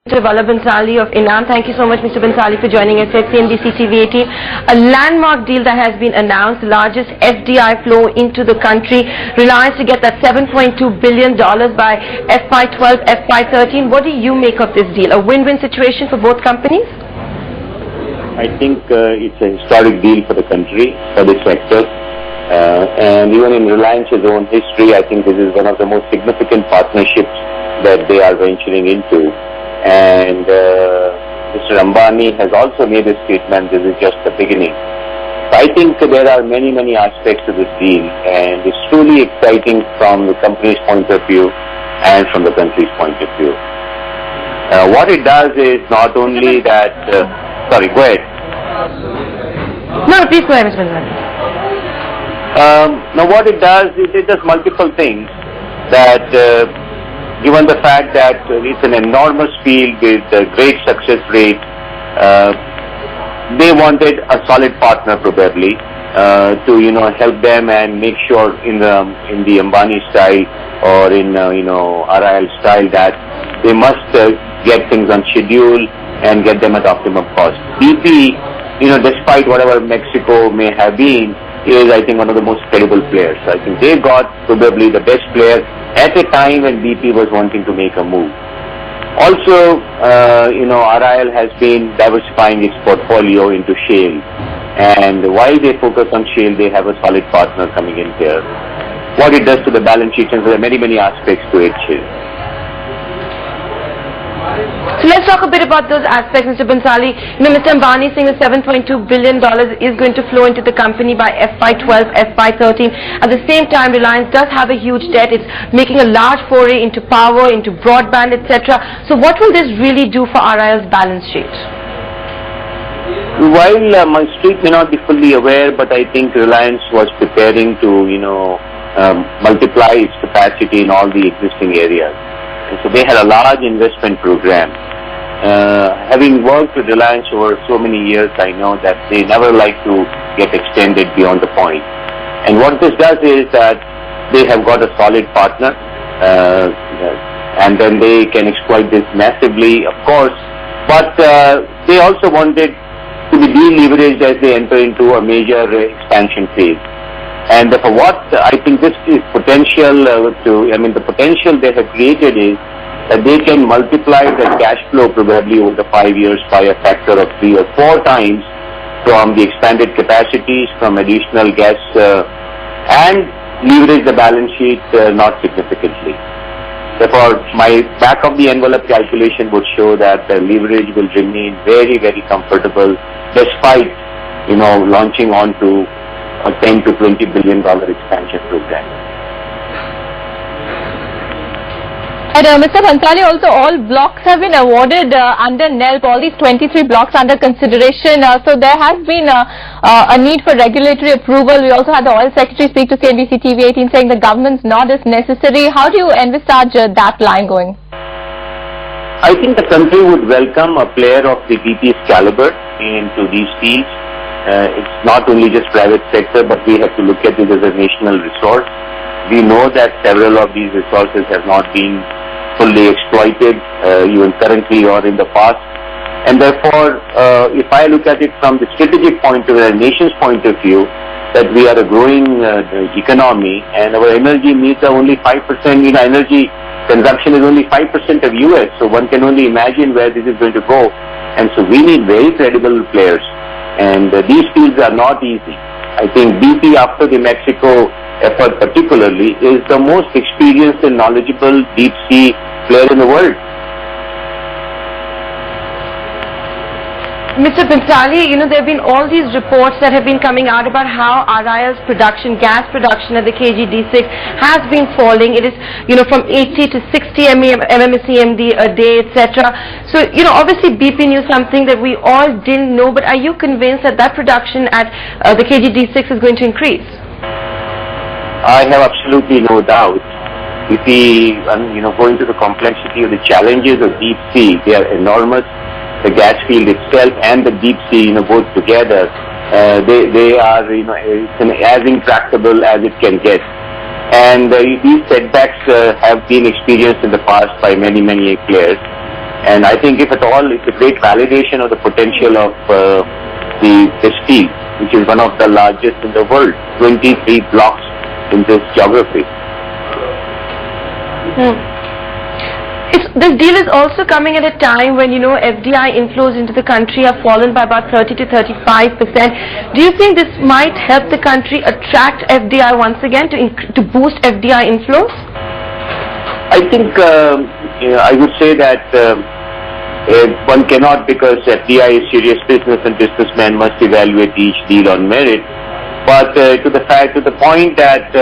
Mr. Vallabh Bhanshali of Enam. Thank you so much, Mr. Bhanshali, for joining us at CNBC TV 18. A landmark deal that has been announced, the largest FDI flow into the country. Reliance to get that $7.2 billion by FY12, FY13. What do you make of this deal? A win-win situation for both companies? I think it's a historic deal for the country, for the sector. And even in Reliance's own history, I think this is one of the most significant partnerships that they are venturing into. And Mr. Ambani has also made a statement, this is just the beginning. So I think there are many aspects to this deal, and it's truly exciting from the company's point of view and from the country's point of view. What it does is not only that... sorry, go ahead. No, please go ahead, Mr. Bhanshali. Now what it does is it does multiple things that... given the fact that it's an enormous field with a great success rate, they wanted a solid partner probably to help them and make sure in the Ambani style or in RIL style that they must get things on schedule and get them at optimum cost. BP, despite whatever Mexico may have been, is I think one of the most credible players. I think they got probably the best player at a time when BP was wanting to make a move. Also, RIL has been diversifying its portfolio into shale. And while they focus on shale, they have a solid partner coming in here. What it does to the balance sheet, and there are many aspects to it. So let's talk a bit about those aspects, Mr. Bhanshali. Mr. Ambani saying that $7.2 billion is going to flow into the company by FY12, FY13. At the same time, Reliance does have a huge debt. It's making a large foray into power, into broadband, etc. So what will this really do for RIL's balance sheet? While my street may not be fully aware, but I think Reliance was preparing to, multiply its capacity in all the existing areas. So they had a large investment program. Having worked with Reliance over so many years, I know that they never like to get extended beyond the point. And what this does is that they have got a solid partner, and then they can exploit this massively, of course. But they also wanted to be deleveraged as they enter into a major expansion phase. And for what I think this is potential the potential they have created is that they can multiply the cash flow probably over the 5 years by a factor of 3 or 4 times from the expanded capacities, from additional gas, and leverage the balance sheet not significantly. Therefore, my back of the envelope calculation would show that the leverage will remain very comfortable despite launching on to a $10 to $20 billion expansion program. And Mr. Bhanshali, also all blocks have been awarded under NELP, all these 23 blocks under consideration. So there has been a need for regulatory approval. We also had the Oil Secretary speak to CNBC TV 18 saying the government's nod is necessary. How do you envisage that line going? I think the country would welcome a player of the BP's caliber into these fields. It's not only just private sector, but we have to look at it as a national resource. We know that several of these resources have not been fully exploited, even currently or in the past. And therefore, if I look at it from the strategic point of view, the nation's point of view, that we are a growing economy and our energy needs are only 5%, energy consumption is only 5% of US, so one can only imagine where this is going to go. And so we need very credible players. And these fields are not easy. I think BP, after the Mexico effort particularly, is the most experienced and knowledgeable deep sea player in the world. Mr. Bhanshali, there have been all these reports that have been coming out about how RIL's production, gas production at the KG-D6 has been falling. It is, from 80 to 60 MMSCMD a day, etc. So, obviously BP knew something that we all didn't know, but are you convinced that production at the KG-D6 is going to increase? I have absolutely no doubt. If we, go into the complexity of the challenges of deep sea, they are enormous. The gas field itself and the deep sea, both together, they are, as intractable as it can get. And these setbacks have been experienced in the past by many players. And I think if at all, it's a great validation of the potential of this field, which is one of the largest in the world, 23 blocks in this geography. This deal is also coming at a time when, FDI inflows into the country have fallen by about 30 to 35%. Do you think this might help the country attract FDI once again to boost FDI inflows? I think I would say that one cannot, because FDI is serious business and businessmen must evaluate each deal on merit. But to the point that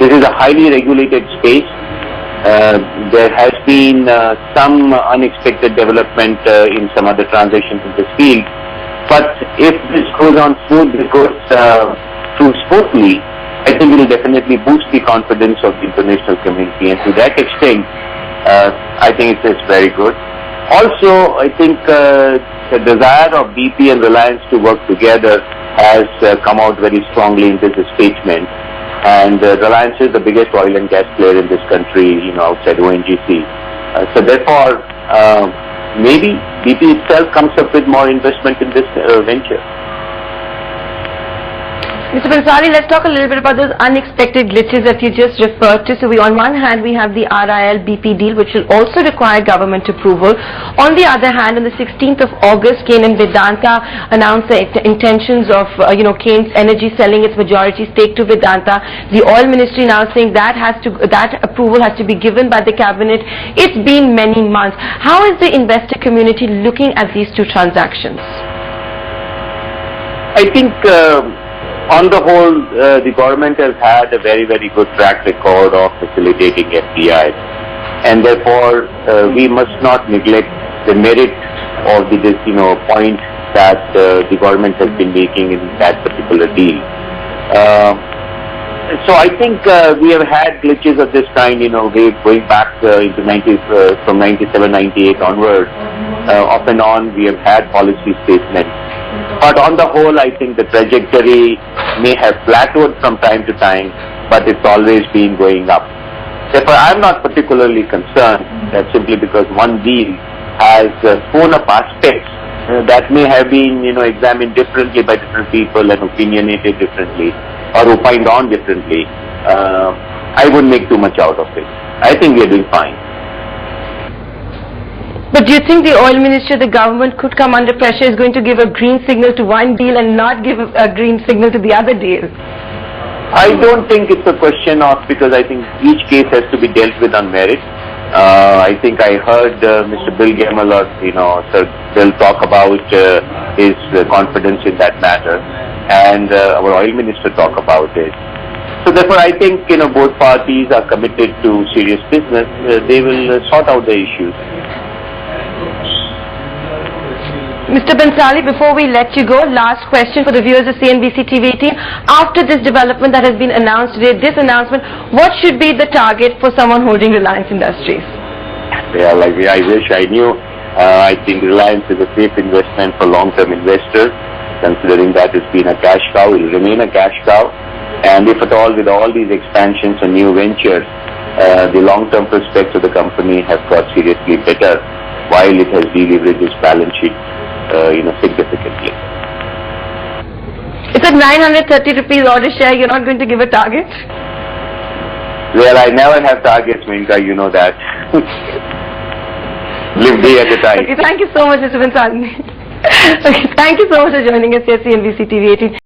this is a highly regulated space, there has been some unexpected development in some other transactions in this field. But if this goes on smoothly, I think it will definitely boost the confidence of the international community, and to that extent, I think it's very good. Also, I think the desire of BP and Reliance to work together has come out very strongly in this statement. And Reliance is the biggest oil and gas player in this country, outside ONGC. So therefore, maybe BP itself comes up with more investment in this venture. Mr. Bhanshali, let's talk a little bit about those unexpected glitches that you just referred to. So on one hand, we have the RIL BP deal, which will also require government approval. On the other hand, on the 16th of August, Cain and Vedanta announced the intentions of, Cain's Energy selling its majority stake to Vedanta. The oil ministry now saying that approval has to be given by the cabinet. It's been many months. How is the investor community looking at these two transactions? I think on the whole, the government has had a very, very good track record of facilitating FDI, and therefore we must not neglect the merit of the point that the government has been making in that particular deal. So I think we have had glitches of this kind, going back into from 97, 98 onward. Off and on, we have had policy statements. But on the whole, I think the trajectory may have plateaued from time to time, but it's always been going up. Therefore, I'm not particularly concerned that simply because one deal has thrown up aspects that may have been, examined differently by different people and opinionated differently or opined on differently. I wouldn't make too much out of it. I think we're doing fine. But do you think the oil ministry, the government could come under pressure, is going to give a green signal to one deal and not give a green signal to the other deal? I don't think it's a question of, because I think each case has to be dealt with on merit. I think I heard Mr. Bill Gamble or, Sir Bill talk about his confidence in that matter, and our oil minister talk about it. So therefore I think, both parties are committed to serious business. They will sort out the issues. Mr. Bhanshali, before we let you go, last question for the viewers of CNBC TV 18. After this development that has been announced today, what should be the target for someone holding Reliance Industries? Yeah, I wish I knew. I think Reliance is a safe investment for long-term investors, considering that it's been a cash cow, it will remain a cash cow. And if at all, with all these expansions and new ventures, the long-term prospects of the company have got seriously better, while it has deleveraged its balance sheet significantly. It's at 930 rupees order share. You're not going to give a target? Well, I never have targets, Minka, you know that. Live day at a time. Okay, thank you so much, Mr. Bhanshali. Okay, thank you so much for joining us here at CNBC TV 18.